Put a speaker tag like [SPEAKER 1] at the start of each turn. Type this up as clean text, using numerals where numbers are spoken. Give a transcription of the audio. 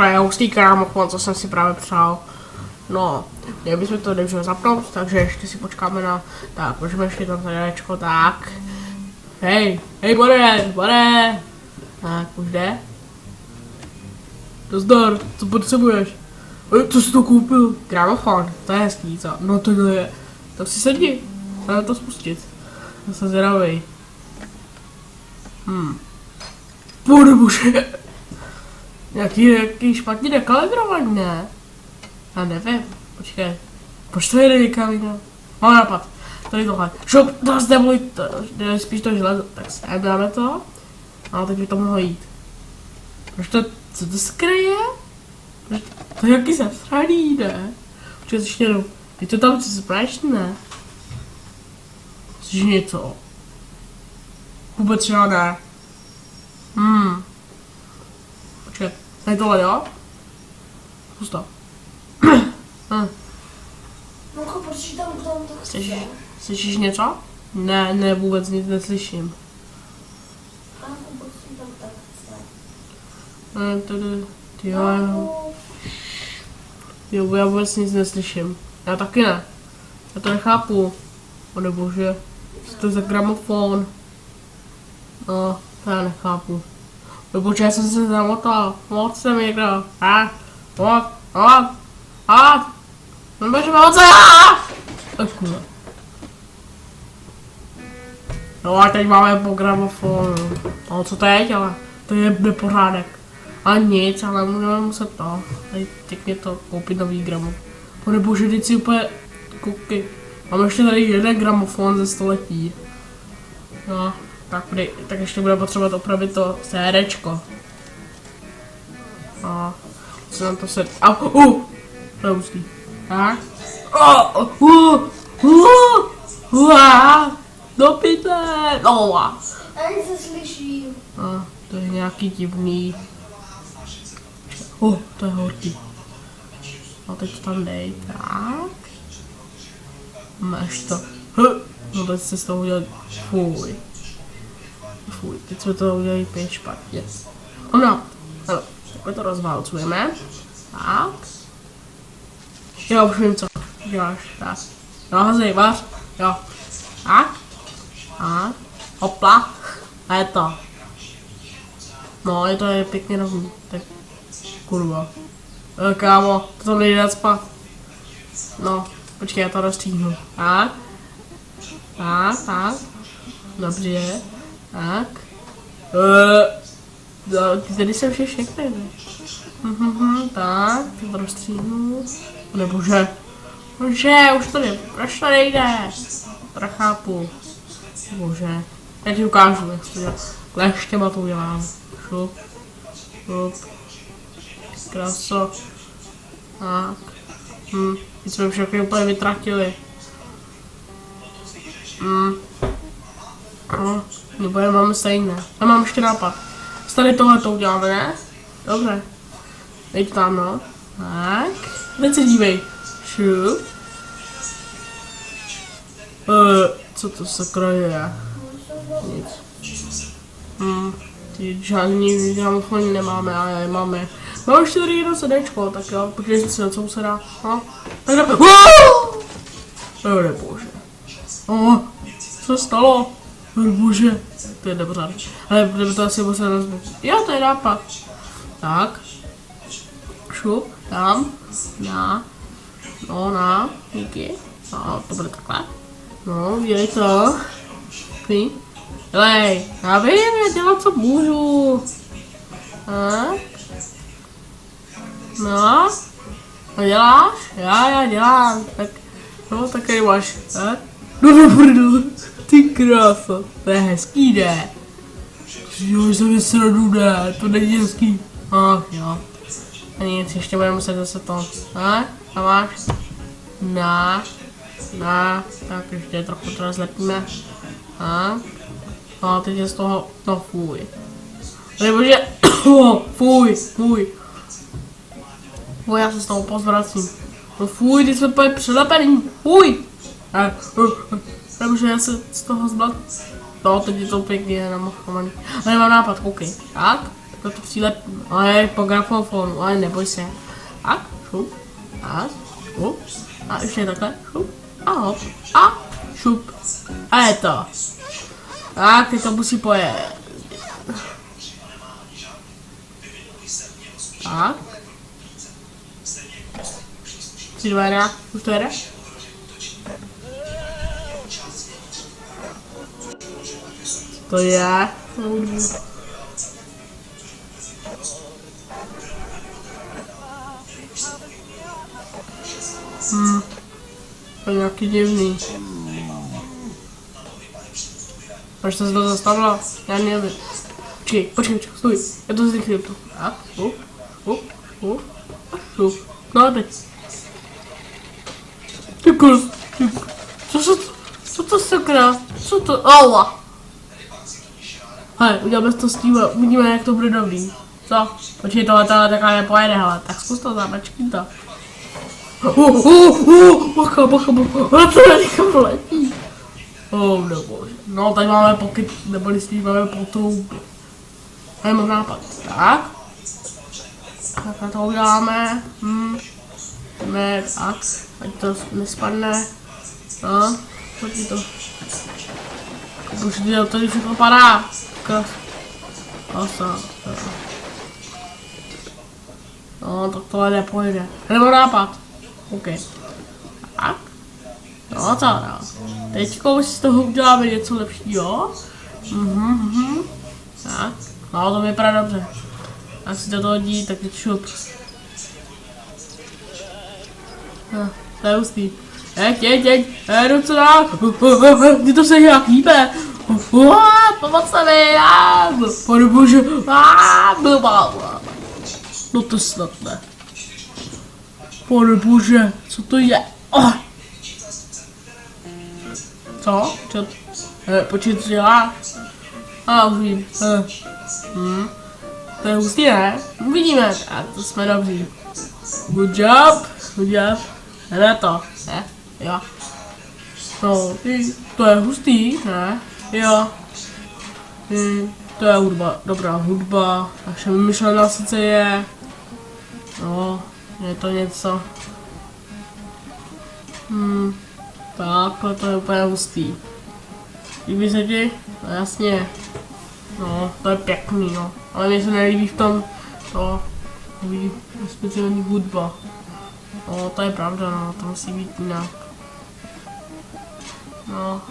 [SPEAKER 1] To je hustý gramofon, co jsem si právě přál. No, měli bychom to dobře zapnout, takže ještě si počkáme na... Tak, můžeme ještě tam zadělečko, tak. Hej, bude. Tak, už jde. Zdar, co potřebuješ? Co jsi to koupil? Gramofon, to je hezký, co? No to je. Tak si sedni, máme to spustit. Já jsem zvědavej. Bože. Nějaký špatně dekalibrovaný, ne? Já nevím, počkej. Proč to jede někam jinam? Mám napad. Tady tohle. Šup, to zde bude spíš to železo. Tak sem dáme to. A teď by to mohlo jít. Proč to, co to skryje? To je jaký zasraný, ne? Počkej, ještě jednou. Ty to tam chci správně, ne? Chceš něco? Vůbec já ne. Počkej, tady tohle, jo? Zkus to.
[SPEAKER 2] Monko, proč tam to chce?
[SPEAKER 1] Slyšíš něco? Ne, vůbec nic neslyším.
[SPEAKER 2] Monko, proč tam tak chce?
[SPEAKER 1] Jo, já vůbec nic neslyším. Já taky ne. Já to nechápu. Pane bože, co to je za gramofon? No, to já nechápu. No bože, já jsem se zamotal. Moc jsem někdo. Bože, moc jsem. No a teď máme po gramofonu. No co teď, ale to je nepořádek. A nic, ale můžeme muset to. Teď mě to koupit nový gramofon. Pane bože, teď si úplně koukej. Mám ještě tady jeden gramofon ze století. No, tak ještě bude potřebovat opravit to CDčko. A co nám to se... To je hustý. Tak. Do pytle! No.
[SPEAKER 2] Ani se slyším.
[SPEAKER 1] To je nějaký divný. To je horký. A teď to tam dej, tak. Máš to. No teď se z toho udělali. Fuj, teď jsme to udělali pět špatně. No, takhle to rozválcujeme. Tak. Já už vím, co děláš, tak. No, hazej, vař. Jo. Tak. A hopla. A je to. No, je to pěkně rovný. Tak. Kurva. Kámo, to tam nejde dát spát. No, počkej, já to rozstříhnu. Tak. Dobře. Tak. Tady jsem všechny, ne? Tak, to rozstříhnu. Bože, už to jde, proč to nejde? To chápu. Bože, já ti ukážu, jak to dělám. Kleštěma to udělám. Šup. Kraso. Tak. Teď jsme všechny úplně vytratili. Nebo je máme stejné. Já mám ještě nápad. Tady tohle to uděláme, ne? Dobře. Dej tam, no. Tak. Teď se dívej. Šup. Co to sakra je? Nic. Ty žádný gramofony nemáme, ale je máme. Mám ještě tady jedno CDčko, tak jo, protože si na co se dá. No. Tak dáme. Bože. Co stalo? Bože. To je dobře. Ale budeme to asi muset rozbít. Jo, to je nápad. Tak. Šup, tam. Díky. No, to bude takhle. No, dělej to. Ty. Dělej, já vím, já dělám, co můžu. Tak. No. To děláš? Já dělám. Tak, no, tak tady máš. Tak. No, ty krása. To je hezký, ne? Jo, jsem vysradu, ne? To není hezký. Jo. A nic, ještě budeme muset zase to. Tak, a máš. Tak ještě trochu to rozlepíme. A teď je z toho, no fuj. Nebože, fuj, já se z toho pozvracím. No fuj, teď jsme úplně přelepený, fuj. Nebože, já se z toho zblat. No, teď je to pěkně namochovaný. Ale mám nápad, koukej. Tak, takhle to přilepím. Ale po gramofonu, ale neboj se. Tak, šup, a šup, a ještě takhle, šup, a hop, a šup. A je to. Tak, teď to musí pojet. Tak. 3, 2, 1, už to jede? To je. To je nějaký divný. Proč to se to zastavilo? Já nevím. Počkej, stůj. Já to zrychlím to. Tak, no teď. Ty kus. Co to sakra? Co to? Aua. Hej, uděláme to s tím a uvidíme, jak to bude dobrý. Co? Počkej, tohle taková nepojede, hele. Tak zkus to zámečky to. Bacha. Ona to někam letí. Nebože. No, tady máme pokyt, neboli s tím máme potrouby. Tady mám nápad. Tak. Takhle to uděláme. Ne, tak. Ať to nespadne. No, pojď to. Už tady všechno padá. No, tak tohle nepojde. Nebo nápad. OK. Tak. No, co dál. Teďko už z toho uděláme něco lepšího. Tak. No, to vypadá dobře. Tak si do toho hodí, tak teď šup. No, to je hustý. Jeď, jdu co dál. Ty to se nějak hýbe. Pomoc mi, pane bože, no to snad ne. Pane bože, co to je? Co? Počkej, co děláš? Už vím. To je hustý, ne? Uvidíme, tak to jsme dobří. Good job. Jde to, ne? Jo. No, to je hustý, ne? Jo. To je hudba, dobrá hudba. Naše vymyšlená sice je. No, je to něco. Takhle to je úplně hustý. Líbí se ti? No jasně. No, to je pěkný, no. Ale mně se nelíbí v tom to speciální hudba. No, to je pravda, no, to musí být jinak. No.